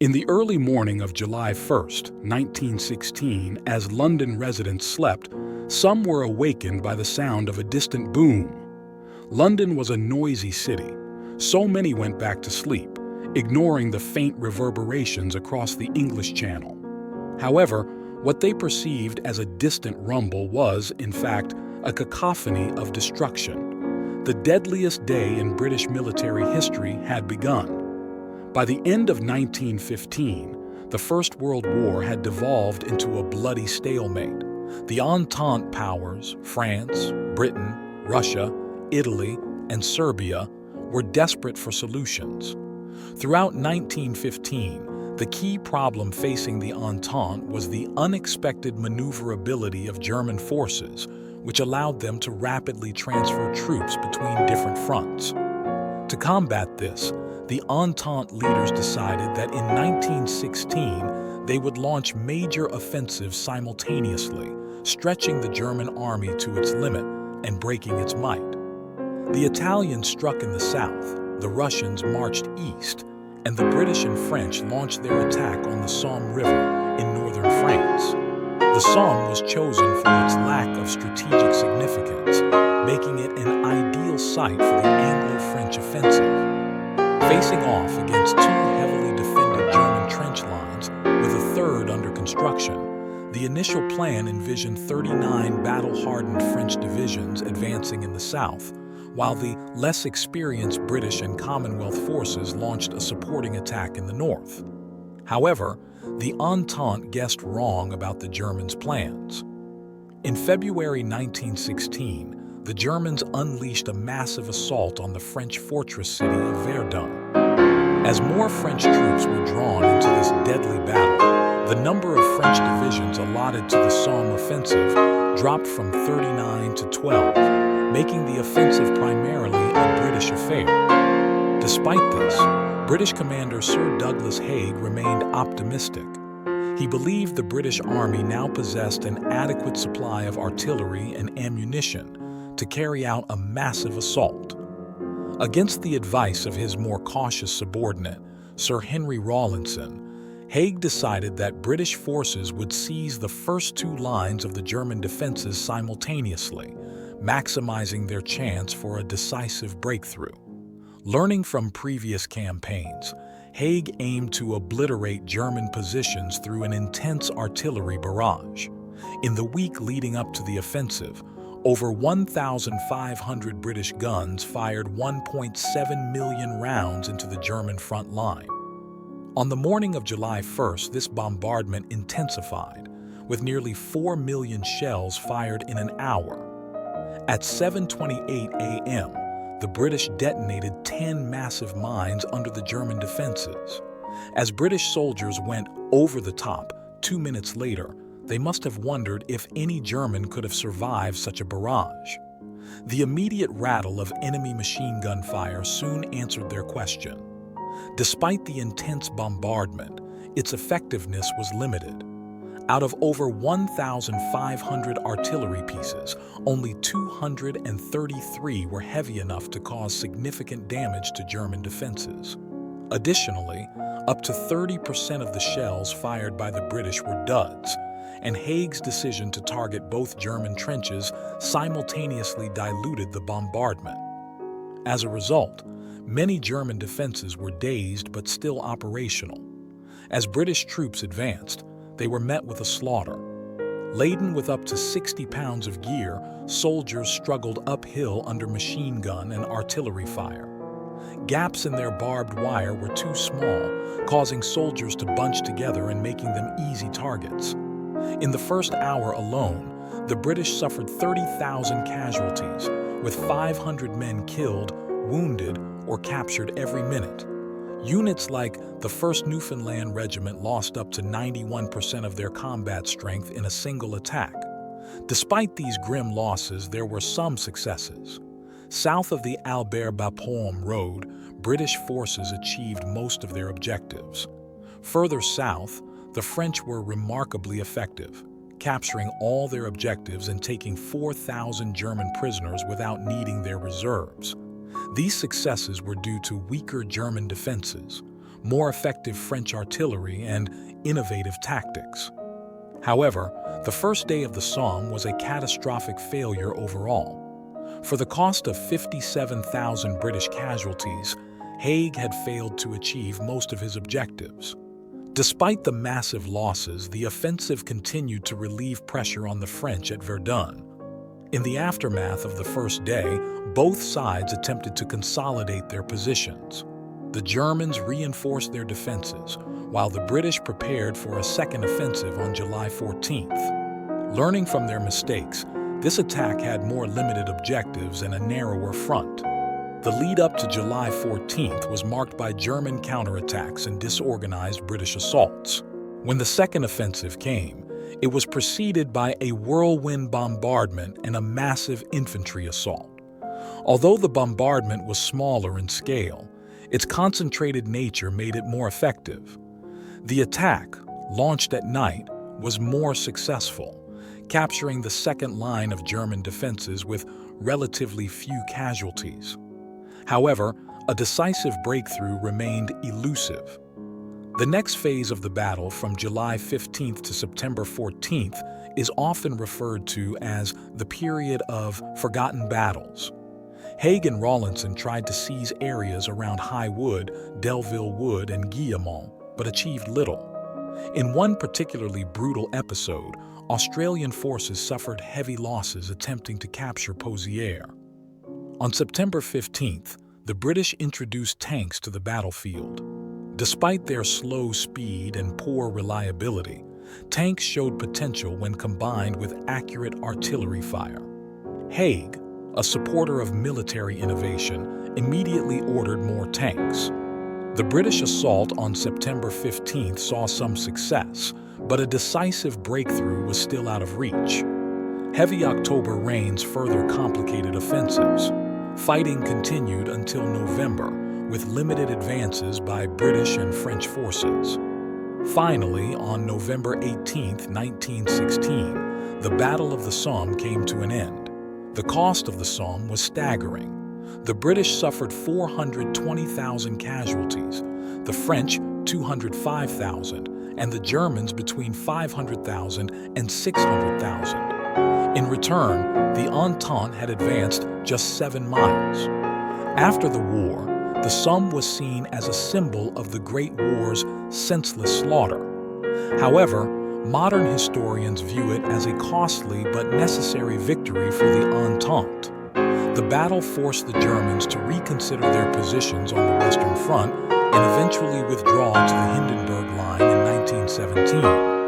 In the early morning of July 1st, 1916, as London residents slept, some were awakened by the sound of a distant boom. London was a noisy city. So many went back to sleep, ignoring the faint reverberations across the English Channel. However, what they perceived as a distant rumble was, in fact, a cacophony of destruction. The deadliest day in British military history had begun. By the end of 1915, the First World War had devolved into a bloody stalemate. The Entente powers, France, Britain, Russia, Italy, and Serbia, were desperate for solutions. Throughout 1915, the key problem facing the Entente was the unexpected maneuverability of German forces, which allowed them to rapidly transfer troops between different fronts. To combat this, the Entente leaders decided that in 1916 they would launch major offensives simultaneously, stretching the German army to its limit and breaking its might. The Italians struck in the south, the Russians marched east, and the British and French launched their attack on the Somme River in northern France. The Somme was chosen for its lack of strategic significance, making it an ideal site for the Anglo-French offensive. Facing off against two heavily defended German trench lines, with a third under construction, the initial plan envisioned 39 battle-hardened French divisions advancing in the south, while the less experienced British and Commonwealth forces launched a supporting attack in the north. However, the Entente guessed wrong about the Germans' plans. In February 1916, the Germans unleashed a massive assault on the French fortress city of Verdun. As more French troops were drawn into this deadly battle, the number of French divisions allotted to the Somme offensive dropped from 39 to 12, making the offensive primarily a British affair. Despite this, British commander Sir Douglas Haig remained optimistic. He believed the British Army now possessed an adequate supply of artillery and ammunition to carry out a massive assault. Against the advice of his more cautious subordinate, Sir Henry Rawlinson, Haig decided that British forces would seize the first two lines of the German defenses simultaneously, maximizing their chance for a decisive breakthrough. Learning from previous campaigns, Haig aimed to obliterate German positions through an intense artillery barrage. In the week leading up to the offensive, over 1,500 British guns fired 1.7 million rounds into the German front line. On the morning of July 1st, this bombardment intensified, with nearly 4 million shells fired in an hour. At 7:28 a.m., the British detonated 10 massive mines under the German defenses. As British soldiers went over the top 2 minutes later, they must have wondered if any German could have survived such a barrage. The immediate rattle of enemy machine gun fire soon answered their question. Despite the intense bombardment, its effectiveness was limited. Out of over 1,500 artillery pieces, only 233 were heavy enough to cause significant damage to German defenses. Additionally, up to 30% of the shells fired by the British were duds, and Haig's decision to target both German trenches simultaneously diluted the bombardment. As a result, many German defenses were dazed but still operational. As British troops advanced, they were met with a slaughter. Laden with up to 60 pounds of gear, soldiers struggled uphill under machine gun and artillery fire. Gaps in their barbed wire were too small, causing soldiers to bunch together and making them easy targets. In the first hour alone, the British suffered 30,000 casualties, with 500 men killed, wounded, or captured every minute. Units like the 1st Newfoundland Regiment lost up to 91% of their combat strength in a single attack. Despite these grim losses, there were some successes. South of the Albert-Bapaume Road, British forces achieved most of their objectives. Further south, the French were remarkably effective, capturing all their objectives and taking 4,000 German prisoners without needing their reserves. These successes were due to weaker German defenses, more effective French artillery, and innovative tactics. However, the first day of the Somme was a catastrophic failure overall. For the cost of 57,000 British casualties, Haig had failed to achieve most of his objectives. Despite the massive losses, the offensive continued to relieve pressure on the French at Verdun. In the aftermath of the first day, both sides attempted to consolidate their positions. The Germans reinforced their defenses, while the British prepared for a second offensive on July 14th. Learning from their mistakes, this attack had more limited objectives and a narrower front. The lead-up to July 14th was marked by German counterattacks and disorganized British assaults. When the second offensive came, it was preceded by a whirlwind bombardment and a massive infantry assault. Although the bombardment was smaller in scale, its concentrated nature made it more effective. The attack, launched at night, was more successful, capturing the second line of German defenses with relatively few casualties. However, a decisive breakthrough remained elusive. The next phase of the battle, from July 15th to September 14th, is often referred to as the period of forgotten battles. Haig and Rawlinson tried to seize areas around High Wood, Delville Wood, and Guillemont, but achieved little. In one particularly brutal episode, Australian forces suffered heavy losses attempting to capture Pozières. On September 15th, the British introduced tanks to the battlefield. Despite their slow speed and poor reliability, tanks showed potential when combined with accurate artillery fire. Haig, a supporter of military innovation, immediately ordered more tanks. The British assault on September 15th saw some success, but a decisive breakthrough was still out of reach. Heavy October rains further complicated offensives. Fighting continued until November, with limited advances by British and French forces. Finally, on November 18, 1916, the Battle of the Somme came to an end. The cost of the Somme was staggering. The British suffered 420,000 casualties, the French 205,000, and the Germans between 500,000 and 600,000. In return, the Entente had advanced just 7 miles. After the war, the Somme was seen as a symbol of the Great War's senseless slaughter. However, modern historians view it as a costly but necessary victory for the Entente. The battle forced the Germans to reconsider their positions on the Western Front and eventually withdraw to the Hindenburg Line in 1917.